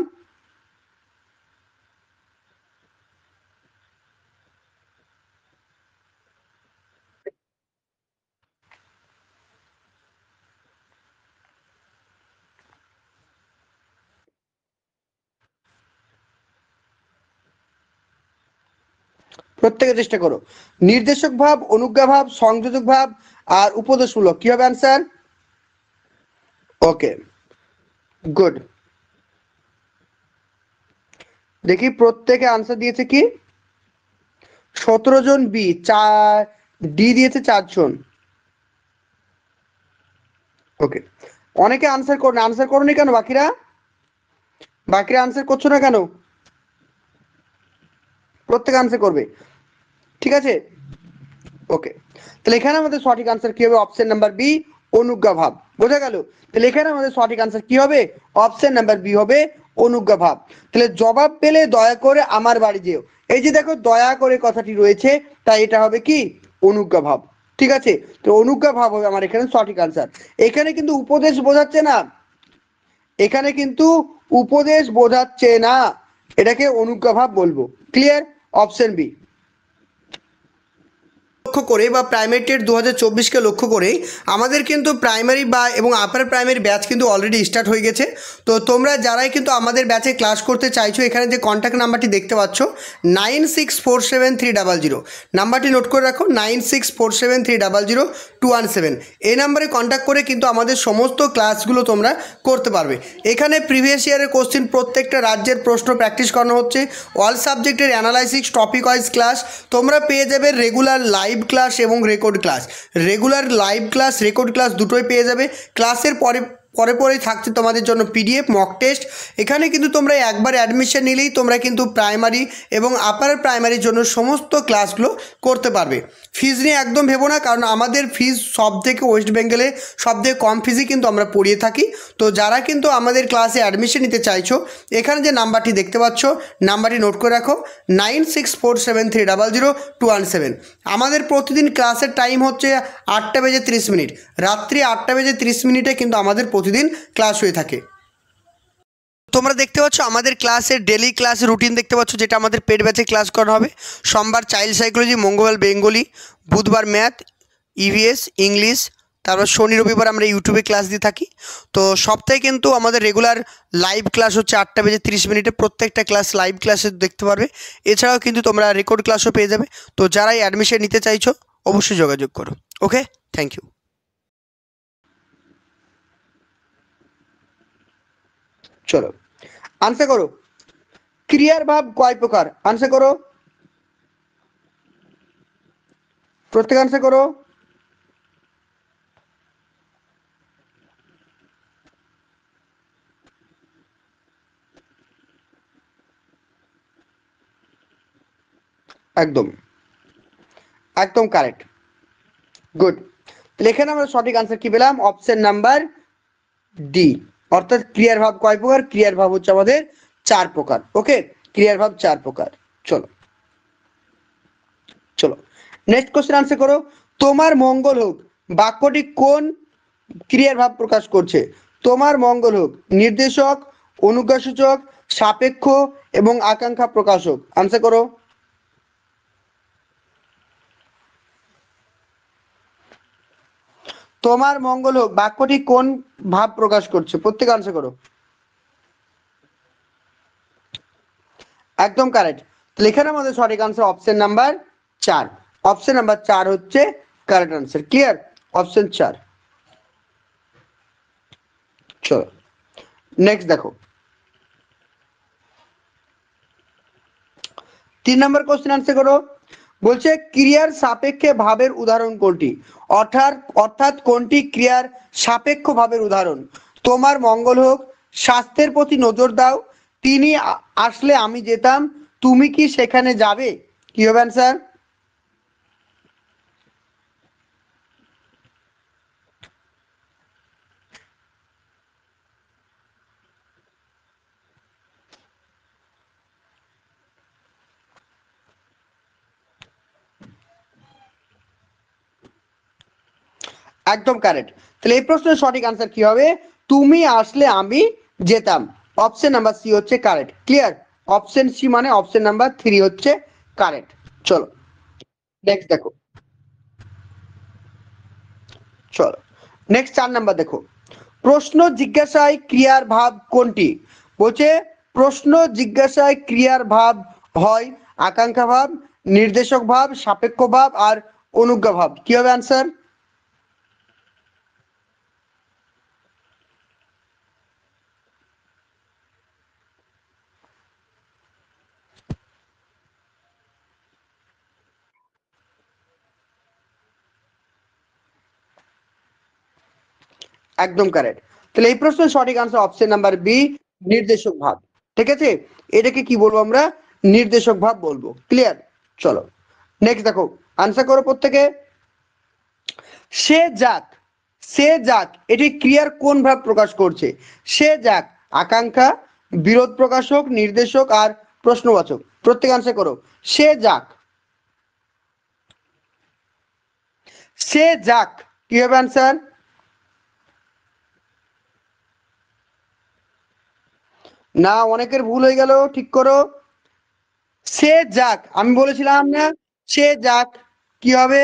প্রত্যেকে চেষ্টা করো। নির্দেশক ভাব, অনুজ্ঞা ভাব, সংযোজক ভাব আর উপদেশমূলক, কি হবে আনসার? ওকে, গুড। দেখি প্রত্যেকে আনসার দিয়েছে কি? 17 জন বি, চার ডি দিয়েছে 4 জন। ওকে, অনেকে আনসার করো, আনসার করোনি কেন বাকিরা? বাকিরা আনসার করছো না কেন? প্রত্যেকে আনসার করবে, ঠিক আছে? ওকে, তাহলে এখানে আমাদের সঠিক আনসার কি হবে? অপশন নাম্বার বি, অনুজ্ঞা ভাব। বোঝা গেল? তাহলে এখানে আমাদের সঠিক আনসার কি হবে? অপশন নাম্বার বি হবে অনুজ্ঞা ভাব। তাহলে জবাব পেলে দয়া করে আমার বাড়ি যেও, এই যে দেখো দয়া করে কথাটি রয়েছে, তাই এটা হবে কি? অনুজ্ঞা ভাব। ঠিক আছে, তো অনুজ্ঞা ভাব হবে আমার এখানে সঠিক আনসার। এখানে কিন্তু উপদেশ বোঝাচ্ছে না, এখানে কিন্তু উপদেশ বোঝাচ্ছে না, এটাকে অনুজ্ঞা ভাব বলবো। ক্লিয়ার? Option B. লক্ষ্য করে বা প্রাইমারি টেট 2024-কে লক্ষ্য করে আমাদের কিন্তু প্রাইমারি বা এবং আপার প্রাইমারি ব্যাচ কিন্তু অলরেডি স্টার্ট হয়ে গেছে। তো তোমরা যারাই কিন্তু আমাদের ব্যাচে ক্লাস করতে চাইছো, এখানে যে কন্ট্যাক্ট নাম্বারটি দেখতে পাচ্ছ 96473000, নাম্বারটি নোট করে রাখো, 9647300217। এই নাম্বারে কন্ট্যাক্ট করে কিন্তু আমাদের সমস্ত ক্লাসগুলো তোমরা করতে পারবে। এখানে প্রিভিয়াস ইয়ারের কোশ্চেন, প্রত্যেকটা রাজ্যের প্রশ্ন প্র্যাকটিস করানো হচ্ছে, অল সাবজেক্টের অ্যানালাইসিস, টপিক ওয়াইজ ক্লাস তোমরা পেয়ে যাবে, রেগুলার লাইভ ক্লাস এবং record class. Regular live class, record class দুটোই পেয়ে যাবে। ক্লাসের পরেই থাকছে তোমাদের জন্য পিডিএফ, মক টেস্ট। এখানে কিন্তু তোমরা একবার অ্যাডমিশন নিলেই তোমরা কিন্তু প্রাইমারি এবং আপার প্রাইমারির জন্য সমস্ত ক্লাসগুলো করতে পারবে। ফিজ নিয়ে একদম ভেবো না, কারণ আমাদের ফিজ সব থেকে ওয়েস্ট বেঙ্গলে সব থেকে কম ফিজই কিন্তু আমরা পড়িয়ে থাকি। তো যারা কিন্তু আমাদের ক্লাসে অ্যাডমিশন নিতে চাইছো, এখানে যে নাম্বারটি দেখতে পাচ্ছ, নাম্বারটি নোট করে রাখো, 9647300217। আমাদের প্রতিদিন ক্লাসের টাইম হচ্ছে 8:30, রাত্রি 8:30 কিন্তু আমাদের প্রতিদিন ক্লাস হয়ে থাকে। তোমরা দেখতে পাচ্ছ আমাদের ক্লাসের ডেলি ক্লাস রুটিন দেখতে পাচ্ছ, যেটা আমাদের পেড ব্যাচে ক্লাস করা হবে। সোমবার চাইল্ড সাইকোলজি, মঙ্গলবার বেঙ্গলি, বুধবার ম্যাথ, ইভিএস, ইংলিশ, তারপর শনি রবিবার আমরা ইউটিউবে ক্লাস দিয়ে থাকি। তো সপ্তাহে কিন্তু আমাদের রেগুলার লাইভ ক্লাস হচ্ছে 8:30, প্রত্যেকটা ক্লাস লাইভ ক্লাসে দেখতে পারবে। এছাড়াও কিন্তু তোমরা রেকর্ড ক্লাসও পেয়ে যাবে। তো যারাই অ্যাডমিশন নিতে চাইছো অবশ্যই যোগাযোগ করো। ওকে, থ্যাংক ইউ। চলো আনসার করো, ক্রিয়ার ভাব কয় প্রকার? আনসার করো, প্রত্যেক আনসার করো। একদম একদম কারেক্ট, গুড। তাহলে এখানে আমরা সঠিক আনসার কি পেলাম? Option number D. অর্থাৎ ক্রিয়ার ভাব কয় প্রকার? ক্রিয়ার ভাব হচ্ছে আমাদের 4 প্রকার। ওকে, ক্রিয়ার ভাব 4 প্রকার। চলো চলো নেক্সট কোশ্চেন আনসার করো। তোমার মঙ্গল হোক বাক্যটি কোন ক্রিয়ার ভাব প্রকাশ করছে? তোমার মঙ্গল হোক নির্দেশক, অনুজ্ঞাসূচক, সাপেক্ষ এবং আকাঙ্ক্ষা প্রকাশক। আনসার করো। তোমার মঙ্গল হোক বাক্যটি কোন ভাব প্রকাশ করছে? প্রত্যেক আনসার করো। একদম কারেক্ট। তাহলে এখানে আমাদের সঠিক answer option number 4। Option number 4 হচ্ছে কারেক্ট আনসার। ক্লিয়ার? অপশন 4। চলো নেক্সট দেখো, 3 নম্বর কোশ্চেন আনসার করো। বলছে ক্রিয়ার সাপেক্ষে ভাবের উদাহরণ কোনটি? অর্থাৎ অর্থাৎ কোনটি ক্রিয়ার সাপেক্ষ ভাবের উদাহরণ? তোমার মঙ্গল হোক, স্বাস্থ্যের প্রতি নজর দাও, তিনি আসলে আমি যেতাম, তুমি কি সেখানে যাবে? কি হবে অ্যান্সার? একদম কারেক্ট। তাহলে এই প্রশ্নের সঠিক আনসার কি হবে? তুমি আসলে আমি যেতাম। অপশন নাম্বার সি হচ্ছে কারেক্ট। ক্লিয়ার? অপশন সি মানে অপশন নাম্বার 3 হচ্ছে কারেক্ট। চলো নেক্সট দেখো, চলো নেক্সট 4 নাম্বার দেখো। প্রশ্ন জিজ্ঞাসায় ক্রিয়ার ভাব কোনটি? বলছে প্রশ্ন জিজ্ঞাসায় ক্রিয়ার ভাব হয় আকাঙ্ক্ষা ভাব, নির্দেশক ভাব, সাপেক্ষ ভাব আর অনুজ্ঞা ভাব। কি হবে অ্যান্সার? একদম কারেক্ট। তাহলে এই প্রশ্নের সঠিক আনসার অপশন নাম্বার বি, নির্দেশক ভাব। ঠিক আছে, এটাকে কি বলবো আমরা? নির্দেশক ভাব বলবো। ক্লিয়ার? চলো নেক্সট দেখো, আনসার করো প্রত্যেকে। সে যাক, সে যাক এটি ক্রিয়ার কোন ভাব প্রকাশ করছে? সে যাক আকাঙ্ক্ষা, বিরোধ প্রকাশক, নির্দেশক আর প্রশ্নবাচক। প্রত্যেক আনসার করো। সে যাক, সে যাক কি হবে অ্যান্সার? না, অনেকের ভুল হয়ে গেল, ঠিক করো। সে যাক, আমি বলেছিলাম না সে যাক, কি হবে?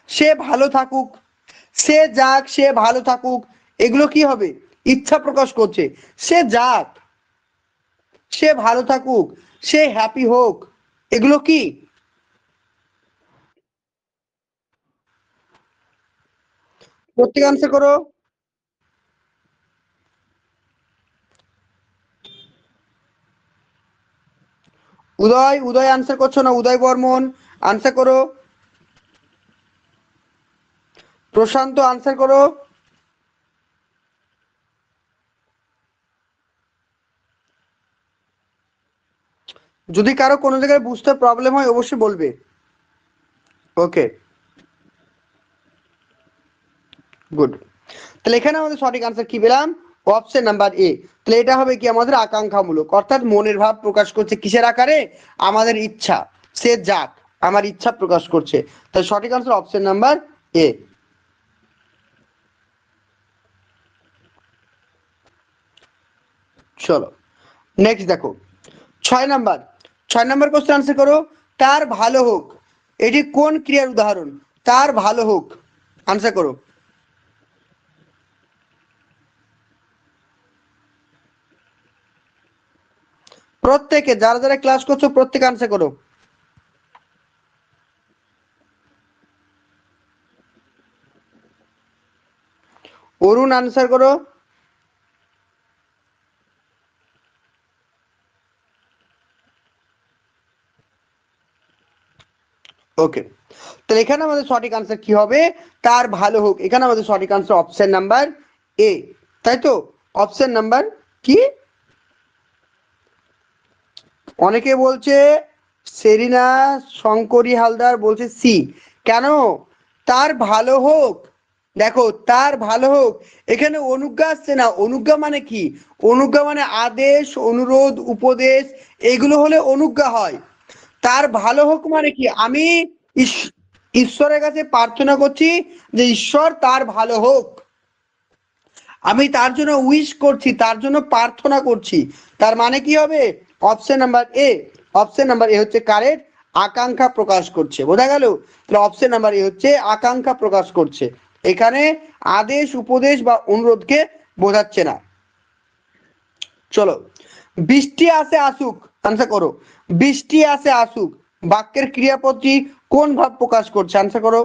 সে ভালো থাকুক, সে যাক, সে ভালো থাকুক, এগুলো কি হবে? ইচ্ছা প্রকাশ করছে। সে যাক, সে ভালো থাকুক, সে হ্যাপি হোক, এগুলো কি? প্রত্যেক আনসার করো। উদয়, উদয় আনসার করছো না? উদয় বর্মন আনসার করো। প্রশান্ত আনসার করো। যদি কারো কোনো জায়গায় বুঝতে প্রবলেম হয় অবশ্যই বলবে। ওকে, গুড। তাহলে এখানে আমাদের সঠিক আনসার কি পেলাম? Option number A. তাহলে এটা হবে কি আমাদের আকাঙ্ক্ষামূলক, অর্থাৎ মনের ভাব প্রকাশ করছে কিসের আকারে? আমাদের ইচ্ছা। সে যাক, আমার ইচ্ছা প্রকাশ করছে। তাহলে সঠিক আনসার অপশন নাম্বার এ। চলো নেক্সট দেখো, 6 নাম্বার। 6 নাম্বার কোশ্চেন আনসার করো। তার ভালো হোক এটি কোন ক্রিয়ার উদাহরণ? তার ভালো হোক, আনসার করো। প্রত্যেকে যারা যারা ক্লাস করছো প্রত্যেকে আনসার করো। অরুণ আনসার করো। ওকে, তাহলে এখানে আমাদের সঠিক আনসার কি হবে? তার ভালো হোক। এখানে আমাদের সঠিক আনসার অপশন নাম্বার এ, তাই তো? অপশন নাম্বার কি? অনেকে বলছে সেরিনা শঙ্করী হালদার বলছে সি। কেন? তার ভালো হোক। দেখো, তার ভালো হোক, এখানে অনুজ্ঞা আসছে না। অনুজ্ঞা মানে কি? অনুজ্ঞা মানে আদেশ, অনুরোধ, উপদেশ, এগুলো হলে অনুজ্ঞা হয়। তার ভালো হোক মানে কি? আমি ঈশ্বরের কাছে প্রার্থনা করছি যে ঈশ্বর তার ভালো হোক। আমি তার জন্য উইশ করছি, তার জন্য প্রার্থনা করছি। তার মানে কি হবে? Option number A. Option number A হচ্ছে কারেক্ট। আকাঙ্ক্ষা প্রকাশ করছে, বোঝা গেল? তাহলে অপশন নাম্বার এ হচ্ছে আকাঙ্ক্ষা প্রকাশ করছে। এখানে আদেশ, উপদেশ বা অনুরোধকে বোঝাচ্ছে না। চলো, বৃষ্টি আসে আসুক, আনসার করো। বৃষ্টি আসে আসুক বাক্যের ক্রিয়াপদটি কোন ভাব প্রকাশ করছে? আনসার করো।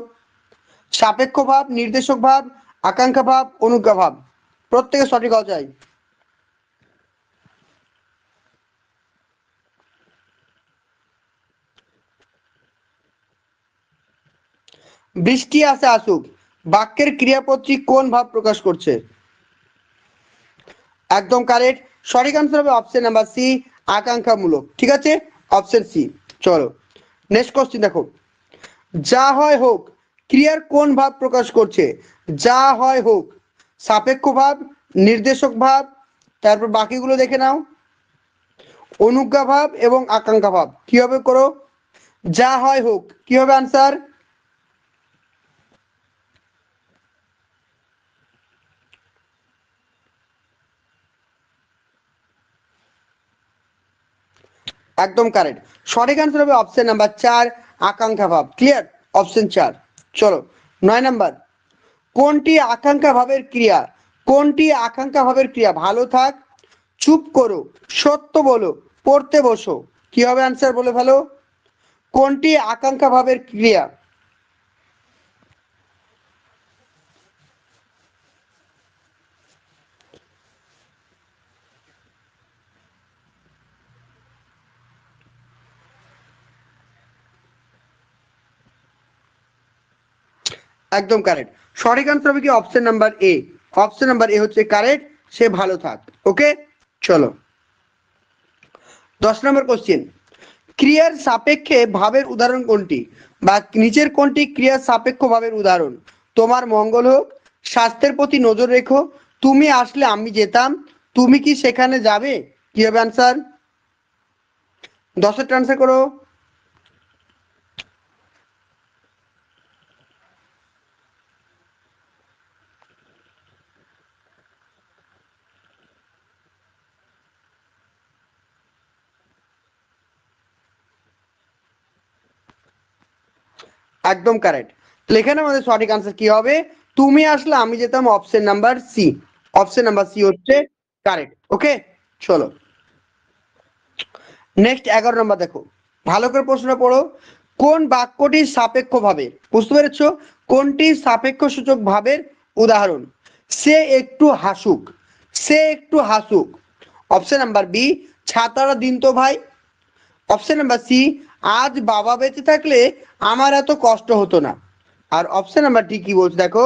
সাপেক্ষ ভাব, নির্দেশক ভাব, আকাঙ্ক্ষা ভাব, অনুজ্ঞা ভাব। প্রত্যেকে সঠিক হওয়া চাই। বৃষ্টি আসে আসুক বাক্যের ক্রিয়াপদটি কোন ভাব প্রকাশ করছে? একদম কারেক্ট। সঠিক আনসার হবে অপশন নাম্বার সি, আকাঙ্ক্ষামূলক। ঠিক আছে, অপশন সি। চলো, নেক্সট কোশ্চেন দেখো। যা হয় হোক ক্রিয়ার কোন ভাব প্রকাশ করছে? যা হয় হোক সাপেক্ষ ভাব, নির্দেশক ভাব, তারপর বাকিগুলো দেখে নাও। অনুজ্ঞা ভাব এবং আকাঙ্ক্ষা ভাব। কিভাবে করো? যা হয় হোক কি হবে আনসার? একদম কারেক্ট। সঠিক আনসার হবে অপশন নাম্বার 4, আকাঙ্ক্ষা ভাব। ক্লিয়ার? অপশন 4। চলো, 9 নাম্বার। কোনটি আকাঙ্ক্ষা ভাবের ক্রিয়া? কোনটি আকাঙ্ক্ষা ভাবের ক্রিয়া? ভালো থাক, চুপ করো, সত্য বলো, পড়তে বসো। কি হবে আনসার বলে ভালো? কোনটি আকাঙ্ক্ষা ভাবের ক্রিয়া? একদম কারেক্ট। সঠিক আনসার হবে কি option number A. Option number A হচ্ছে কারেক্ট, সে ভালো থাক। ওকে, চলো 10 নম্বর কোশ্চেন। ক্রিয়ার সাপেক্ষে ভাবের উদাহরণ কোনটি? বা নিচের কোনটি ক্রিয়ার সাপেক্ষ ভাবের উদাহরণ? তোমার মঙ্গল হোক, স্বাস্থ্যের প্রতি নজর রেখো, তুমি আসলে আমি যেতাম, তুমি কি সেখানে যাবে। কি হবে আনসার? 10 ট্রান্সফার করো। একদম কারেক্ট। তাহলে এখানে আমাদের সঠিক আনসার কি হবে? তুমি আসলে আমি যেতাম, option number C. Option number C হচ্ছে কারেক্ট। ওকে, চলো নেক্সট 11 নম্বর দেখো। ভালো করে প্রশ্ন পড়ো। কোন বাক্যটি সাপেক্ষ ভাবে? বুঝতে পেরেছো? কোনটি সাপেক্ষ সূচক ভাবের উদাহরণ? সে একটু হাসুক। সে একটু হাসুক। অপশন নাম্বার বি, ছাতাটা দিন তো ভাই। অপশন নাম্বার সি, আজ বাবা বেঁচে থাকলে আমার এত কষ্ট হতো না। আর অপশন নাম্বার ডি কি বলছে দেখো,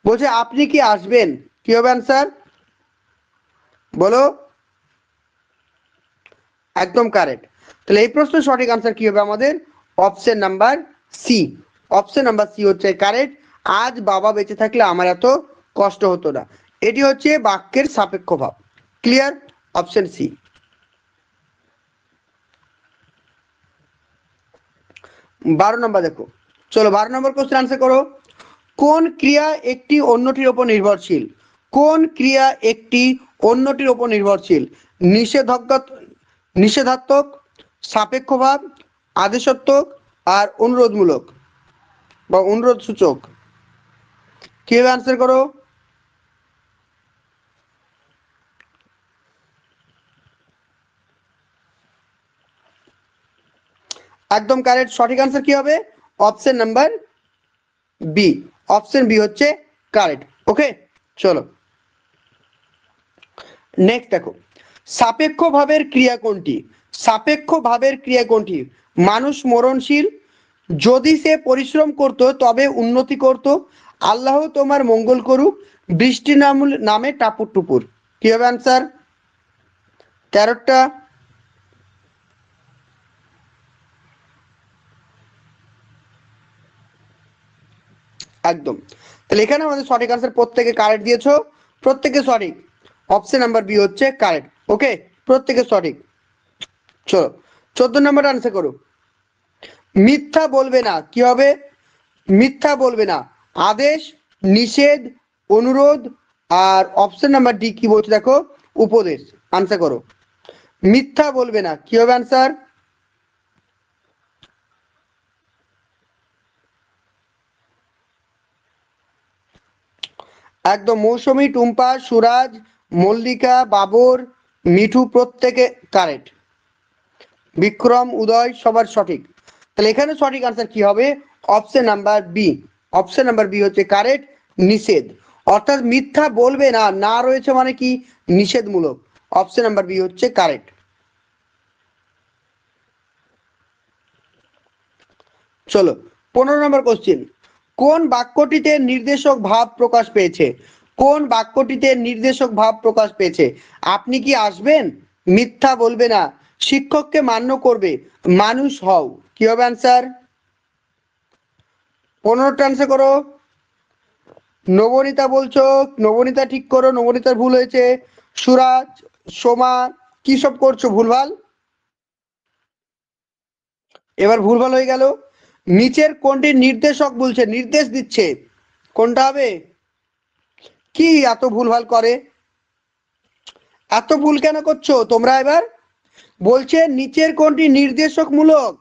বলছে আপনি কি আসবেন। কি হবে আনসার বলো? একদম কারেক্ট। তাহলে এই প্রশ্নের সঠিক আনসার কি হবে আমাদের? Option number C. Option number C হচ্ছে কারেক্ট। আজ বাবা বেঁচে থাকলে আমার এত কষ্ট হতো না। এটি হচ্ছে বাক্যের সাপেক্ষ ভাব। ক্লিয়ার? Option C. 12 নম্বর দেখো। চলো 12 নম্বর কোশ্চেন আনসার করো। কোন ক্রিয়া একটি অন্যটির উপর নির্ভরশীল? কোন ক্রিয়া একটি অন্যটির উপর নির্ভরশীল? নিষেধাজ্ঞা, নিষেধাত্মক, সাপেক্ষভাব, আদেশাত্মক, আর অনুরোধমূলক বা অনুরোধ সূচক। কিভাবে আনসার করো? একদম কারেক্ট। সঠিক আনসার কি হবে? Option number B. Option B হচ্ছে কারেক্ট। ওকে, চলো নেক্সট দেখো। সাপেক্ষ ভাবের ক্রিয়া কোনটি? সাপেক্ষ ভাবের ক্রিয়া কোনটি? মানুষ মরণশীল, যদি সে পরিশ্রম করত তবে উন্নতি করত, আল্লাহ তোমার মঙ্গল করুক, বৃষ্টি নামে টাপুর টুপুর। কি হবে আনসার? 13টা। একদম। তাহলে এখানে আমাদের সঠিক আনসার প্রত্যেকে কারেক্ট দিয়েছো, প্রত্যেকে সঠিক। অপশন নাম্বার বি হচ্ছে কারেক্ট। ওকে, প্রত্যেকে সঠিক। চলো 14 নম্বর আনসার করো। মিথ্যা বলবে না, কি হবে? মিথ্যা বলবে না, আদেশ, নিষেধ, অনুরোধ, আর অপশন নাম্বার ডি কি বলছে দেখো, উপদেশ। আনসার করো। মিথ্যা বলবে না, কি হবে আনসার? একদম। মৌসুমী, টুম্পা, সুরাজ, মল্লিকা, বাবর, মিঠু প্রত্যেকে কারেক্ট। বিক্রম, উদয় সবার সঠিক। তাহলে এখানে সঠিক আনসার কি হবে? Option number B. Option number B হচ্ছে কারেক্ট, নিষেধ। অর্থাৎ মিথ্যা বলবে না, না রয়েছে মানে কি? নিষেধমূলক। অপশন নাম্বার বি হচ্ছে কারেক্ট। চলো 15 নম্বর কোশ্চেন। কোন বাক্যটিতে নির্দেশক ভাব প্রকাশ পেয়েছে? কোন বাক্যটিতে নির্দেশক ভাব প্রকাশ পেয়েছে? আপনি কি আসবেন? মিথ্যা বলবে না, শিক্ষককে মান্য করবে, মানুষ হও। কি হবে আনসার? 15টা আনসার করো। নবনীতা বলছো, নবনীতা ঠিক করো, নবনীতার ভুল হয়েছে। সুরাজ, সোমা, কি সব করছো ভুলভাল? এবার ভুলভাল হয়ে গেল। নিচের কোনটি নির্দেশক বলছে, নির্দেশ দিচ্ছে, কোনটা হবে? কি এত ভুলভাল করে? এত ভুল কেন করছো তোমরা? এবার বলছে নিচের কোনটি নির্দেশকমূলক?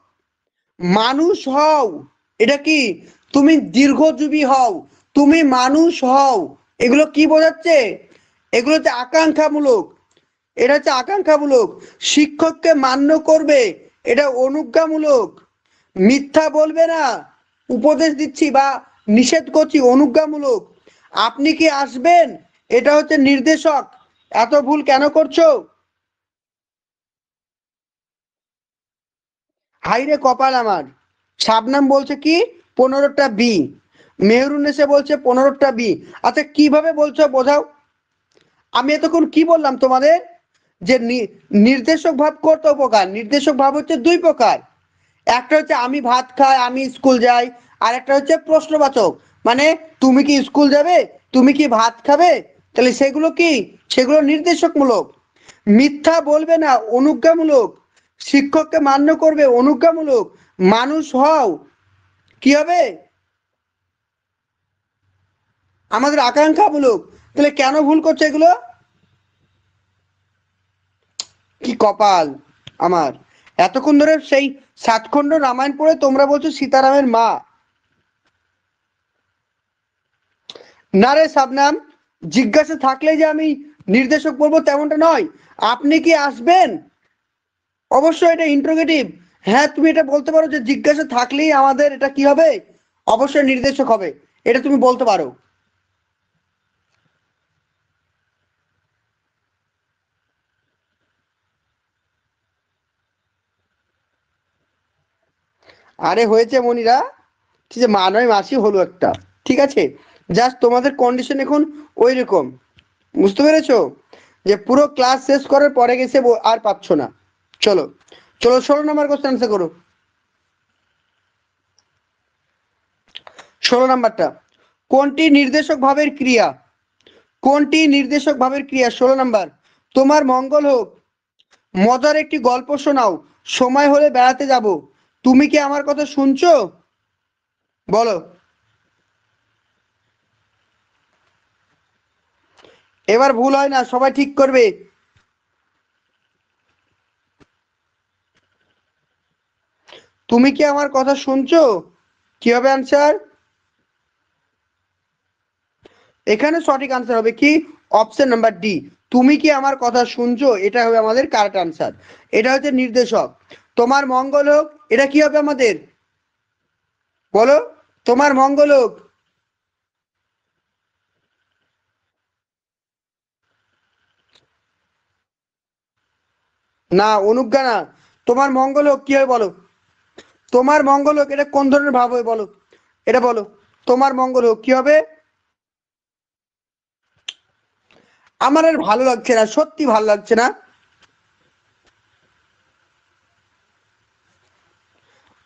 মানুষ হও, এটা কি? তুমি দীর্ঘজীবী হও, তুমি মানুষ হও, এগুলো কি বোঝাচ্ছে? এগুলো হচ্ছে আকাঙ্ক্ষামূলক। এটা হচ্ছে আকাঙ্ক্ষামূলক। শিক্ষককে মান্য করবে, এটা অনুজ্ঞামূলক। মিথ্যা বলবে না, উপদেশ দিচ্ছি বা নিষেধ করছি, অনুজ্ঞামূলক। আপনি কি আসবেন, এটা হচ্ছে নির্দেশক। এত ভুল কেন করছো? হাইরে কপাল আমার। শাবনাম বলছে কি 15টা বি, মেহরুন এসে বলছে 15টা বি। আচ্ছা কিভাবে বলছো বোঝাও। আমি এতক্ষণ কি বললাম তোমাদের? যে নির্দেশক ভাব কত প্রকার? নির্দেশক ভাব হচ্ছে দুই প্রকার। একটা হচ্ছে আমি ভাত খাই, আমি স্কুল যাই। আর একটা হচ্ছে প্রশ্নবাচক, মানে তুমি কি স্কুল যাবে, তুমি কি ভাত খাবে। তাহলে সেগুলো কি? সেগুলো নির্দেশকমূলক। মিথ্যা বলবে না, অনুজ্ঞামূলক। শিক্ষককে মান্য করবে, অনুজ্ঞামূলক। মানুষ হও, কি হবে? আমাদের আকাঙ্ক্ষামূলক। তাহলে কেন ভুল করছে এগুলো? কি কপাল আমার। এতক্ষণ ধরে সেই সাতখণ্ড রামায়ণ পড়ে তোমরা বলছো সীতারামের মা। না রে শাবনাম, জিজ্ঞাসা থাকলে যে আমি নির্দেশক বলবো তেমনটা নয়। আপনি কি আসবেন, অবশ্যই এটা ইন্টারোগেটিভ। হ্যাঁ তুমি এটা বলতে পারো যে জিজ্ঞাসা থাকলেই আমাদের এটা কি হবে, অবশ্যই নির্দেশক হবে, এটা তুমি বলতে পারো। আরে হয়েছে মনিরা, ঠিক আছে, মা নয় মাসি হলো একটা। ঠিক আছে, জাস্ট তোমাদের কন্ডিশন এখন ওই রকম, বুঝতে পেরেছো? যে পুরো ক্লাস শেষ করার পরে গেছে আর পাচ্ছ না। চলো চলো 16 নম্বর কোশ্চেন আনসার করো। 16 নম্বরটা, কোনটি নির্দেশক ভাবের ক্রিয়া? কোনটি নির্দেশক ভাবের ক্রিয়া? 16 নম্বর। তোমার মঙ্গল হোক, মজার একটি গল্প শোনাও, সময় হলে বেড়াতে যাব, তুমি কি আমার কথা শুনছো? বলো। এবার ভুল হয় না, সবাই ঠিক করবে। তুমি কি আমার কথা শুনছো, কি হবে আনসার? এখানে সঠিক আনসার হবে কি? Option number D. তুমি কি আমার কথা শুনছো, এটা হবে আমাদের কারেক্ট আনসার। এটা হচ্ছে নির্দেশক। তোমার মঙ্গল হোক, এটা কি হবে আমাদের? বলো। তোমার মঙ্গল হোক। না, অনুজ্ঞা না। তোমার মঙ্গল হোক কি হবে বলো। তোমার মঙ্গল হোক, এটা কোন ধরনের ভাব হয় বলো, এটা বলো। তোমার মঙ্গল হোক কি হবে? আমার আর ভালো লাগছে না, সত্যি ভালো লাগছে না।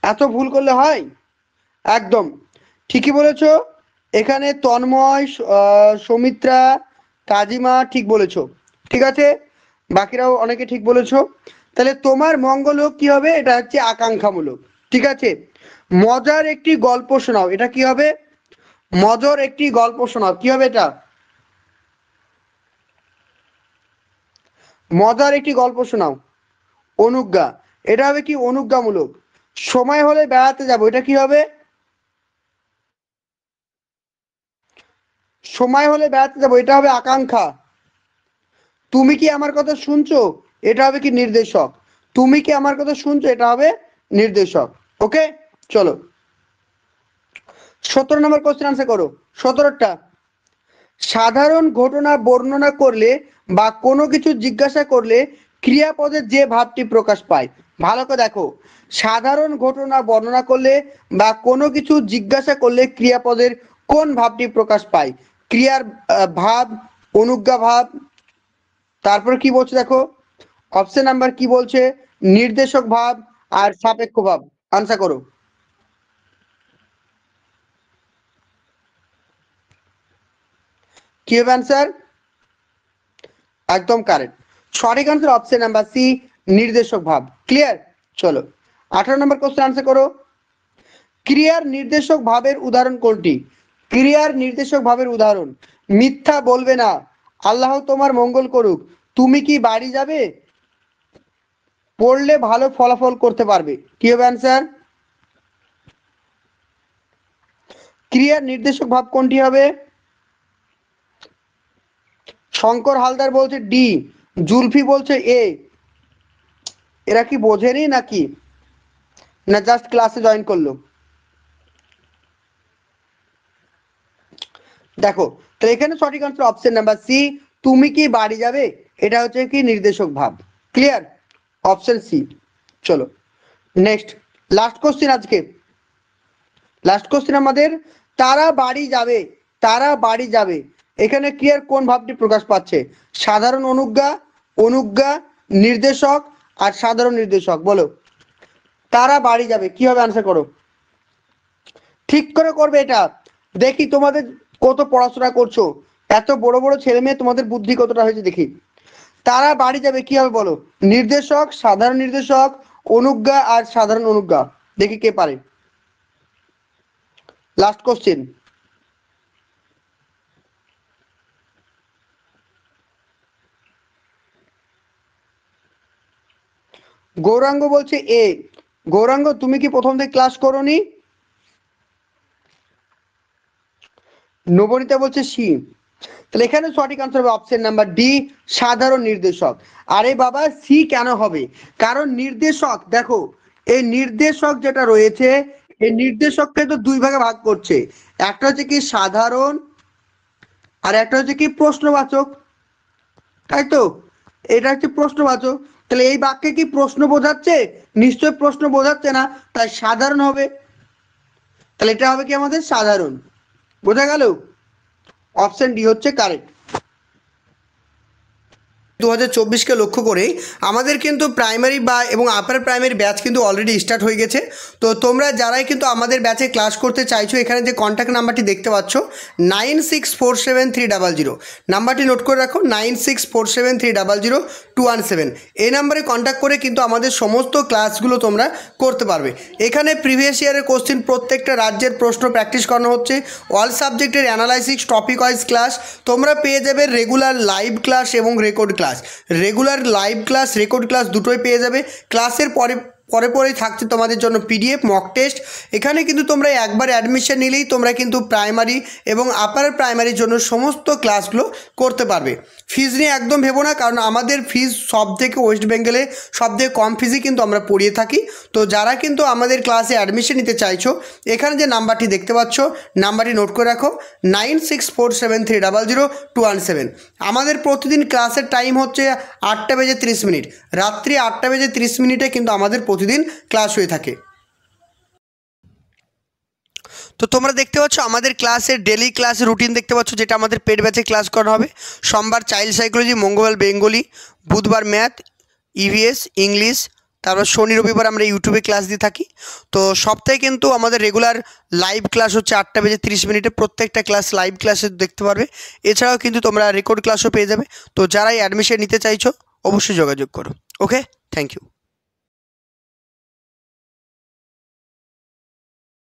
এত ভুল করলে হয়? একদম ঠিকই বলেছো। এখানে তন্ময়, সৌমিত্রা, কাজিমা ঠিক বলেছো, ঠিক আছে, বাকিরাও অনেকে ঠিক বলেছো। তাহলে তোমার মঙ্গল হোক কি হবে, এটা হচ্ছে আকাঙ্ক্ষামূলক, ঠিক আছে। মজার একটি গল্প শোনাও, এটা কি হবে? মজার একটি গল্প শোনাও, কি হবে এটা? মজার একটি গল্প শোনাও, অনুজ্ঞা, এটা হবে কি অনুজ্ঞামূলক। সময় হলে বেড়াতে যাব, এটা কি হবে? সময় হলে বেড়াতে যাব, এটা হবে আকাঙ্ক্ষা। তুমি কি আমার কথা শুনছো, এটা হবে কি নির্দেশক। তুমি কি আমার কথা শুনছো, এটা হবে নির্দেশক। ওকে, চলো 17 নম্বর কোশ্চেন আনসার করো। 17টা, সাধারণ ঘটনা বর্ণনা করলে বা কোনো কিছু জিজ্ঞাসা করলে ক্রিয়াপদের যে ভাবটি প্রকাশ পায়। ভালো করে দেখো, সাধারণ ঘটনা বর্ণনা করলে বা কোনো কিছু জিজ্ঞাসা করলে ক্রিয়াপদের কোন ভাবটি প্রকাশ পায়? ক্রিয়ার ভাব, অনুজ্ঞা ভাব, তারপর কি বলছে দেখো, অপশন নাম্বার কি বলছে, নির্দেশক ভাব আর সাপেক্ষ ভাব। আনসার করো। কি হবে অ্যান্সার? একদম কারেক্ট, সঠিক আনসার অপশন নাম্বার সি, নির্দেশক ভাব। ক্লিয়ার? চলো 18 নম্বর কোশ্চেন আনসার করো। ক্রিয়ার নির্দেশক ভাবের উদাহরণ কোনটি? ক্রিয়ার নির্দেশক ভাবের উদাহরণ, মিথ্যা বলবে না, আল্লাহ তোমার মঙ্গল করুক, তুমি কি বাড়ি যাবে, পড়লে ভালো ফলাফল করতে পারবে। কি হবে অ্যান্সার? ক্রিয়ার নির্দেশক ভাব কোনটি হবে? শঙ্কর হালদার বলছে ডি, জুলফি বলছে এ। এরা কি বোঝেনি নাকি, না জাস্ট ক্লাসে জয়েন করলো? দেখো, তো এখানে সঠিক আনসার অপশন নাম্বার সি, তুমি কি বাড়ি যাবে, এটা হচ্ছে কি নির্দেশক ভাব। ক্লিয়ার? Option C. চলো নেক্সট, লাস্ট কোশ্চেন আজকে, লাস্ট কোশ্চেন আমাদের, তারা বাড়ি যাবে, তারা বাড়ি যাবে, এখানে ক্রিয়ার কোন ভাবটি প্রকাশ পাচ্ছে? সাধারণ অনুজ্ঞা, অনুজ্ঞা, নির্দেশক আর সাধারণ নির্দেশক। বলো, তারা বাড়ি যাবে কি হবে, আনসার করো। ঠিক করে করবে এটা, দেখি তোমাদের কত পড়াশোনা করছো, এত বড় বড় ছেলে মেয়ে, তোমাদের বুদ্ধি কতটা হয়েছে দেখি। তারা বাড়ি যাবে কি হবে বলো, নির্দেশক, সাধারণ নির্দেশক, অনুজ্ঞা আর সাধারণ অনুজ্ঞা। দেখি কে পারে। লাস্ট কোশ্চেন, গৌরাঙ্গ বলছে এ। গৌরাঙ্গ, তুমি কি প্রথম থেকে ক্লাস করোনি? নবনীতা বলছে সি। তাহলে এখানে সঠিক আনসার হবে অপশন নাম্বার ডি, সাধারণ নির্দেশক। আরে বাবা, সি কেন হবে, কারণ নির্দেশক, দেখো এই নির্দেশক যেটা রয়েছে, এই নির্দেশককে তো দুই ভাগে ভাগ করছে, একটা হচ্ছে কি সাধারণ আর একটা হচ্ছে কি প্রশ্নবাচক, তাই তো? এটা হচ্ছে প্রশ্নবাচক, তাহলে এই বাক্যে কি প্রশ্ন বোঝাচ্ছে? নিশ্চয় প্রশ্ন বোঝাচ্ছে না, তাই সাধারণ হবে। তাহলে এটা হবে কি আমাদের সাধারণ। বোঝা গেল? অপশন ডি হচ্ছে কারেক্ট। 2024কে লক্ষ্য করে আমাদের কিন্তু প্রাইমারি বা এবং আপার প্রাইমারি ব্যাচ কিন্তু অলরেডি স্টার্ট হয়ে গেছে। তো তোমরা যারাই কিন্তু আমাদের ব্যাচে ক্লাস করতে চাইছো, এখানে যে কন্ট্যাক্ট নাম্বারটি দেখতে পাচ্ছ 96473000, নাম্বারটি নোট করে রাখো, 9647300217। এই নাম্বারে কন্ট্যাক্ট করে কিন্তু আমাদের সমস্ত ক্লাসগুলো তোমরা করতে পারবে। এখানে প্রিভিয়াস ইয়ারের কোশ্চেন, প্রত্যেকটা রাজ্যের প্রশ্ন প্র্যাকটিস করানো হচ্ছে, অল সাবজেক্টের অ্যানালাইসিস, টপিক ওয়াইজ ক্লাস তোমরা পেয়ে যাবে, রেগুলার লাইভ ক্লাস এবং record class. Regular live class, record class দুটোই পেয়ে যাবে। ক্লাসের পরেই থাকছে তোমাদের জন্য পিডিএফ, মক টেস্ট। এখানে কিন্তু তোমরা একবার অ্যাডমিশন নিলেই তোমরা কিন্তু প্রাইমারি এবং আপার প্রাইমারির জন্য সমস্ত ক্লাসগুলো করতে পারবে। ফিজ নিয়ে একদম ভেবো না, কারণ আমাদের ফিজ সব থেকে ওয়েস্ট বেঙ্গলে সব থেকে কম ফিজই কিন্তু আমরা পড়িয়ে থাকি। তো যারা কিন্তু আমাদের ক্লাসে অ্যাডমিশন নিতে চাইছো, এখানে যে নাম্বারটি দেখতে পাচ্ছ, নাম্বারটি নোট করে রাখো, 9647300217। আমাদের প্রতিদিন ক্লাসের টাইম হচ্ছে 8:30, রাত্রি 8:30 কিন্তু আমাদের প্রতিদিন ক্লাস হয়ে থাকে। তো তোমরা দেখতে পাচ্ছ আমাদের ক্লাসের ডেলি ক্লাসের রুটিন দেখতে পাচ্ছ, যেটা আমাদের পেড ব্যাচে ক্লাস করা হবে। সোমবার চাইল্ড সাইকোলজি, মঙ্গলবার বেঙ্গলি, বুধবার ম্যাথ, ইভিএস, ইংলিশ, তারপর শনি রবিবার আমরা ইউটিউবে ক্লাস দিয়ে থাকি। তো সপ্তাহে কিন্তু আমাদের রেগুলার লাইভ ক্লাস হচ্ছে 8:30 প্রত্যেকটা ক্লাস লাইভ ক্লাসে দেখতে পারবে। এছাড়াও কিন্তু তোমরা রেকর্ড ক্লাসও পেয়ে যাবে। তো যারাই অ্যাডমিশন নিতে চাইছো অবশ্যই যোগাযোগ করো। ওকে, থ্যাংক ইউ।